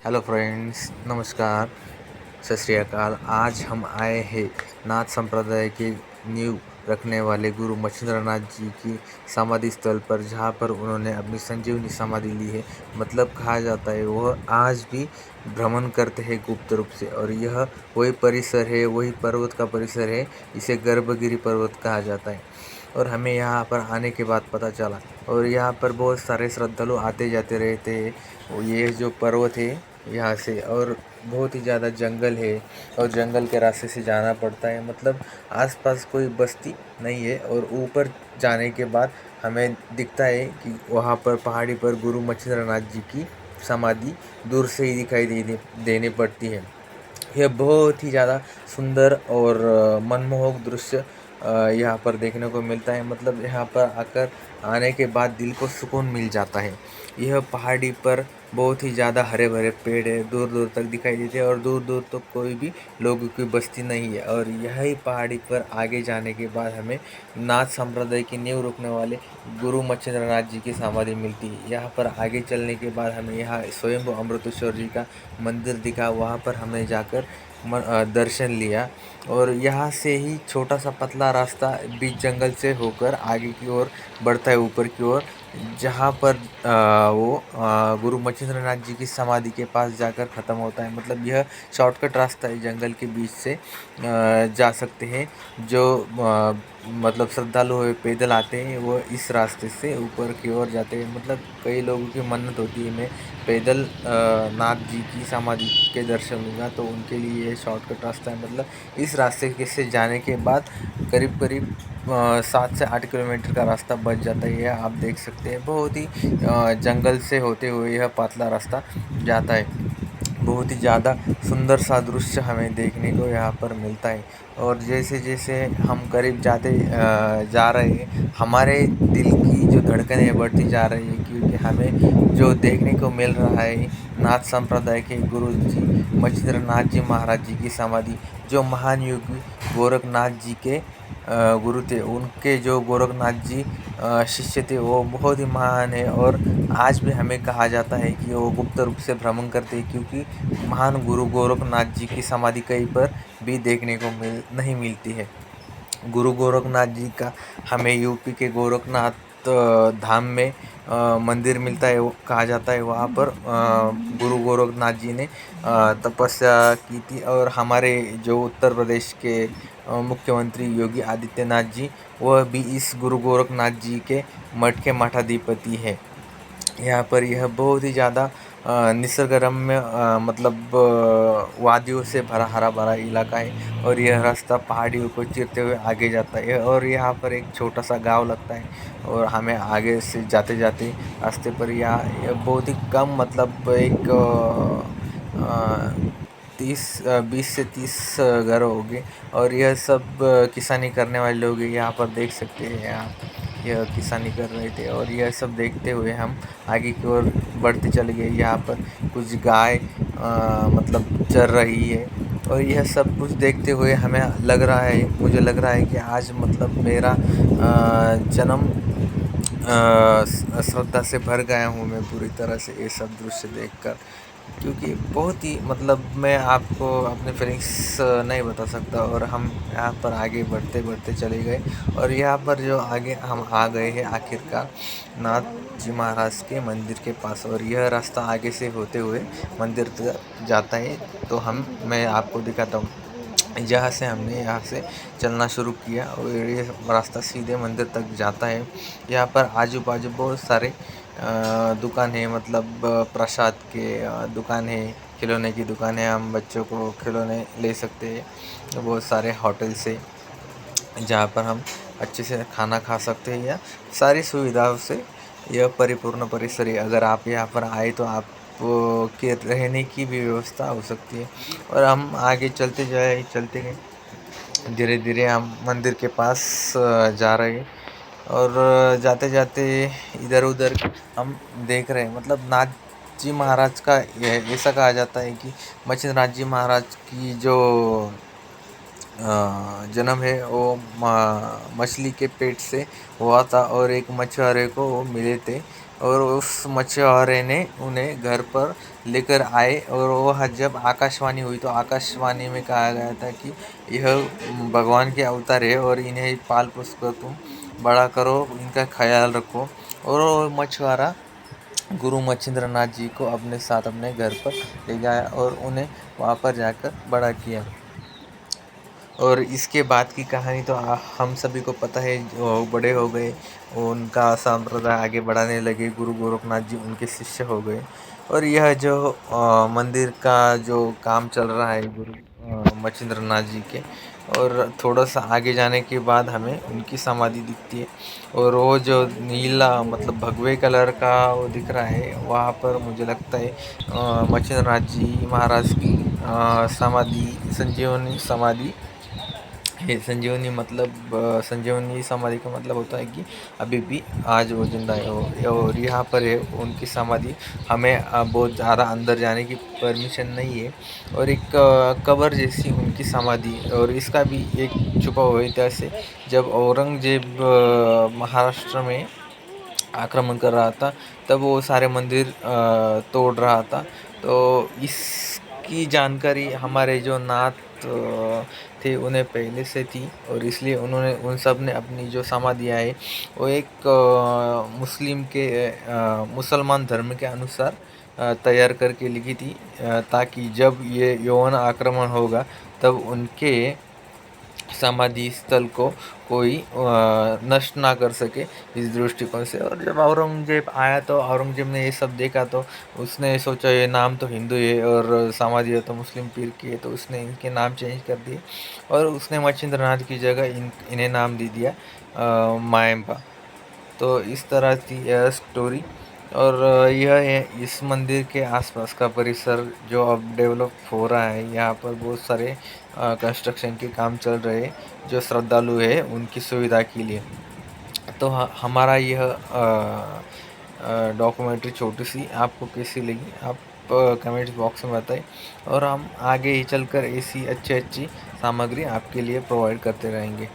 Hello friends, नमस्कार, सत श्री अकाल। आज हम आए हैं नाथ संप्रदाय के नींव रखने वाले गुरु मच्छिंद्रनाथ जी की समाधि स्थल पर, जहाँ पर उन्होंने अपनी संजीवनी समाधि ली है। मतलब कहा जाता है वह आज भी भ्रमण करते हैं गुप्त रूप से, और यह वही परिसर है, वही पर्वत का परिसर है। इसे गर्भगिरी पर्वत कहा जाता है। और हमें यहाँ पर आने के बाद पता चला, और यहाँ पर बहुत सारे श्रद्धालु आते जाते रहते हैं। ये जो पर्वत है यहाँ से, और बहुत ही ज़्यादा जंगल है, और जंगल के रास्ते से जाना पड़ता है। मतलब आसपास कोई बस्ती नहीं है, और ऊपर जाने के बाद हमें दिखता है कि वहाँ पर पहाड़ी पर गुरु मच्छिंद्रनाथ जी की समाधि दूर से ही दिखाई देने पड़ती है। यह बहुत ही ज़्यादा सुंदर और मनमोहक दृश्य यहाँ पर देखने को मिलता है। मतलब यहाँ पर आकर आने के बाद दिल को सुकून मिल जाता है। यह पहाड़ी पर बहुत ही ज़्यादा हरे भरे पेड़ है, दूर दूर तक दिखाई देते हैं, और दूर दूर तक कोई भी लोगों की बस्ती नहीं है। और यही पहाड़ी पर आगे जाने के बाद हमें नाथ संप्रदाय की नींव रोकने वाले गुरु मच्छिंद्रनाथ जी की समाधि मिलती है। यहाँ पर आगे चलने के बाद हमें यहाँ स्वयं अमृतेश्वर जी का मंदिर दिखा, वहाँ पर हमने जाकर दर्शन लिया। और यहाँ से ही छोटा सा पतला रास्ता बीच जंगल से होकर आगे की ओर बढ़ता है, ऊपर की ओर, जहाँ पर गुरु मच्छिंद्रनाथ जी की समाधि के पास जाकर ख़त्म होता है। मतलब यह शॉर्टकट रास्ता है, जंगल के बीच से जा सकते हैं। जो मतलब श्रद्धालु पैदल आते हैं वो इस रास्ते से ऊपर की ओर जाते हैं। मतलब कई लोगों की मन्नत होती है, मैं पैदल नाथ जी की समाधि के दर्शन लूँगा, तो उनके लिए ये शॉर्टकट रास्ता है। मतलब इस रास्ते के से जाने के बाद करीब करीब 7 से 8 किलोमीटर का रास्ता बच जाता है। यह आप देख सकते हैं, बहुत ही जंगल से होते हुए यह पतला रास्ता जाता है। बहुत ही ज़्यादा सुंदर सा दृश्य हमें देखने को यहाँ पर मिलता है। और जैसे जैसे हम करीब जा रहे हैं, हमारे दिल की जो धड़कनें बढ़ती जा रही है, क्योंकि हमें जो देखने को मिल रहा है नाथ संप्रदाय के गुरु जी मच्छिंद्रनाथ जी महाराज जी की समाधि, जो महान योगी गोरखनाथ जी के गुरु थे, उनके जो गोरखनाथ जी शिष्य थे, वो बहुत ही महान है। और आज भी हमें कहा जाता है कि वो गुप्त रूप से भ्रमण करते हैं, क्योंकि महान गुरु गोरखनाथ जी की समाधि कहीं पर भी देखने को नहीं मिलती है। गुरु गोरखनाथ जी का हमें यूपी के गोरखनाथ धाम में मंदिर मिलता है। वो कहा जाता है वहाँ पर गुरु गोरखनाथ जी ने तपस्या की थी। और हमारे जो उत्तर प्रदेश के मुख्यमंत्री योगी आदित्यनाथ जी, वह भी इस गुरु गोरखनाथ जी के मठ के मठाधिपति है। यहाँ पर यह बहुत ही ज़्यादा निसर्गरम्य मतलब वादियों से भरा हरा भरा इलाका है। और यह रास्ता पहाड़ियों को चीरते हुए आगे जाता है, और यहाँ पर एक छोटा सा गांव लगता है। और हमें आगे से जाते जाते रास्ते पर यह बहुत ही कम, मतलब एक 20 से 30 घर होंगे। और यह सब किसानी करने वाले लोग हैं। यहाँ पर देख सकते हैं आप, यह किसानी कर रहे थे। और यह सब देखते हुए हम आगे की ओर बढ़ते चले गए। यहाँ पर कुछ गाय मतलब चर रही है। और यह सब कुछ देखते हुए हमें लग रहा है, मुझे लग रहा है कि आज मतलब मेरा जन्म श्रद्धा से भर गया हूँ मैं पूरी तरह से ये सब दृश्य देखकर। क्योंकि बहुत ही, मतलब मैं आपको अपने फीलिंग्स नहीं बता सकता। और हम यहाँ पर आगे बढ़ते बढ़ते चले गए, और यहाँ पर जो आगे हम आ गए हैं आखिरकार नाथ जी महाराज के मंदिर के पास। और यह रास्ता आगे से होते हुए मंदिर तक जाता है। तो मैं आपको दिखाता हूँ। यहाँ से चलना शुरू किया, और ये रास्ता सीधे मंदिर तक जाता है। यहाँ पर आजू बाजू बहुत सारे दुकान है, मतलब प्रसाद के दुकान है, खिलौने की दुकान है। हम बच्चों को खिलौने ले सकते हैं। बहुत सारे होटल से, जहाँ पर हम अच्छे से खाना खा सकते हैं, या सारी सुविधाओं से यह परिपूर्ण परिसर है। अगर आप यहाँ पर आए तो आप के रहने की भी व्यवस्था हो सकती है। और हम आगे चलते गए, धीरे धीरे हम मंदिर के पास जा रहे हैं। और जाते जाते इधर उधर हम देख रहे हैं, मतलब नाथ जी महाराज का ऐसा कहा जाता है कि मच्छिंद्रनाथ जी महाराज की जो जन्म है वो मछली के पेट से हुआ था। और एक मछुआरे को वो मिले थे, और उस मछुआरे ने उन्हें घर पर लेकर आए और वह जब आकाशवाणी हुई तो आकाशवाणी में कहा गया था कि यह भगवान के अवतार है और इन्हें पाल पोस कर तुम बड़ा करो, इनका ख्याल रखो। और वो मछुआरा गुरु मच्छिंद्र नाथ जी को अपने साथ अपने घर पर ले गया और उन्हें वहाँ पर जाकर बड़ा किया। और इसके बाद की कहानी तो हम सभी को पता है। जो बड़े हो गए, उनका संप्रदाय आगे बढ़ाने लगे, गुरु गोरखनाथ जी उनके शिष्य हो गए। और यह जो मंदिर का जो काम चल रहा है गुरु मच्छिंद्र नाथ जी के, और थोड़ा सा आगे जाने के बाद हमें उनकी समाधि दिखती है। और वो जो नीला मतलब भगवे कलर का वो दिख रहा है, वहाँ पर मुझे लगता है मच्छिंद्र नाथ जी महाराज की समाधि, संजीवनी समाधि है। संजीवनी मतलब संजीवनी समाधि का मतलब होता है कि अभी भी आज वो जिंदा है और यहाँ पर है उनकी समाधि। हमें बहुत ज़्यादा अंदर जाने की परमिशन नहीं है। और एक कब्र जैसी उनकी समाधि, और इसका भी एक छुपा हुआ इतिहास है। जब औरंगजेब महाराष्ट्र में आक्रमण कर रहा था, तब वो सारे मंदिर तोड़ रहा था। तो इसकी जानकारी हमारे जो नाथ थे उन्हें पहले से थी, और इसलिए उन्होंने उन सब ने अपनी जो समाधियाँ है वो एक मुसलमान धर्म के अनुसार तैयार करके लिखी थी, ताकि जब ये यौन आक्रमण होगा तब उनके समाधि स्थल को कोई नष्ट ना कर सके, इस दृष्टिकोण से। और जब औरंगजेब आया तो औरंगजेब ने ये सब देखा तो उसने सोचा ये नाम तो हिंदू है और समाधि है तो मुस्लिम पीर की है, तो उसने इनके नाम चेंज कर दिए और उसने मच्छिंद्र नाथ की जगह इन्हें नाम दे दिया मायम्बा। तो इस तरह थी यह स्टोरी। और यह है इस मंदिर के आसपास का परिसर जो अब डेवलप हो रहा है। यहाँ पर बहुत सारे कंस्ट्रक्शन के काम चल रहे हैं जो श्रद्धालु है उनकी सुविधा के लिए। तो हमारा यह डॉक्यूमेंट्री छोटी सी आपको कैसी लगी, आप कमेंट्स बॉक्स में बताएं। और हम आगे ही चलकर ऐसी अच्छी अच्छी सामग्री आपके लिए प्रोवाइड करते रहेंगे।